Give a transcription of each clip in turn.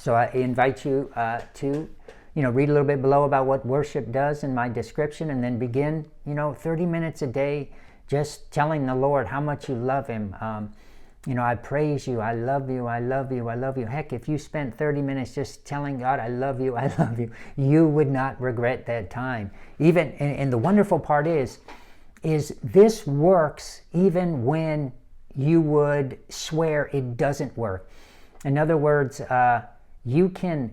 So I invite you to, read a little bit below about what worship does in my description, and then begin, 30 minutes a day just telling the Lord how much you love him. I praise you, I love you, I love you, I love you. Heck, if you spent 30 minutes just telling God, I love you, I love you, you would not regret that time. Even, and the wonderful part is this works even when you would swear it doesn't work. In other words, you can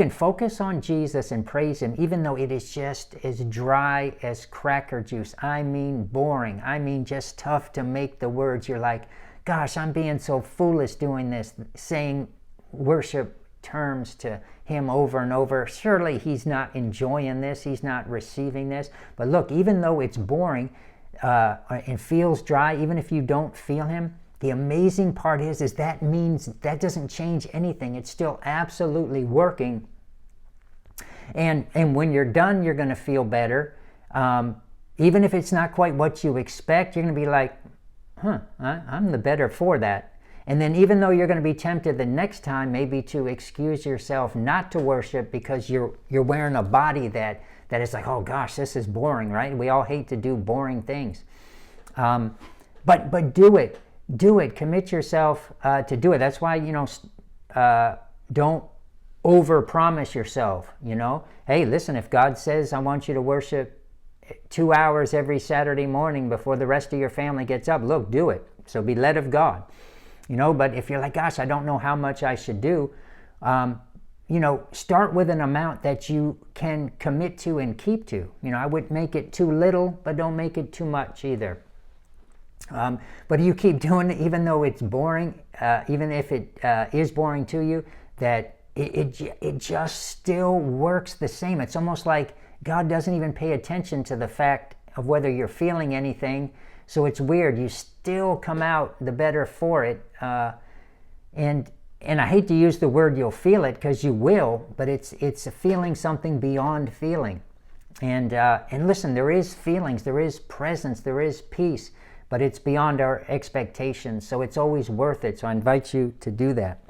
focus on Jesus and praise him even though it is just as dry as cracker juice. I mean boring. I mean just tough to make the words. You're like, gosh, I'm being so foolish doing this, saying worship terms to him over and over. Surely he's not enjoying this. He's not receiving this. But look, even though it's boring and feels dry, even if you don't feel him, the amazing part is that means that doesn't change anything. It's still absolutely working. And when you're done, you're going to feel better. Even if it's not quite what you expect, you're going to be like, I'm the better for that. And then even though you're going to be tempted the next time maybe to excuse yourself not to worship because you're wearing a body that is like, oh gosh, this is boring, right? We all hate to do boring things. But do it. Do it. Commit yourself to do it. That's why, don't overpromise yourself, Hey, listen, if God says, I want you to worship 2 hours every Saturday morning before the rest of your family gets up, look, do it. So be led of God. But if you're like, gosh, I don't know how much I should do, start with an amount that you can commit to and keep to. I wouldn't make it too little, but don't make it too much either. But you keep doing it, even though it's boring, even if it is boring to you, that it just still works the same. It's almost like God doesn't even pay attention to the fact of whether you're feeling anything. So it's weird. You still come out the better for it. And I hate to use the word you'll feel it, because you will, but it's feeling something beyond feeling. And listen, there is feelings, there is presence, there is peace, but it's beyond our expectations. So it's always worth it. So I invite you to do that.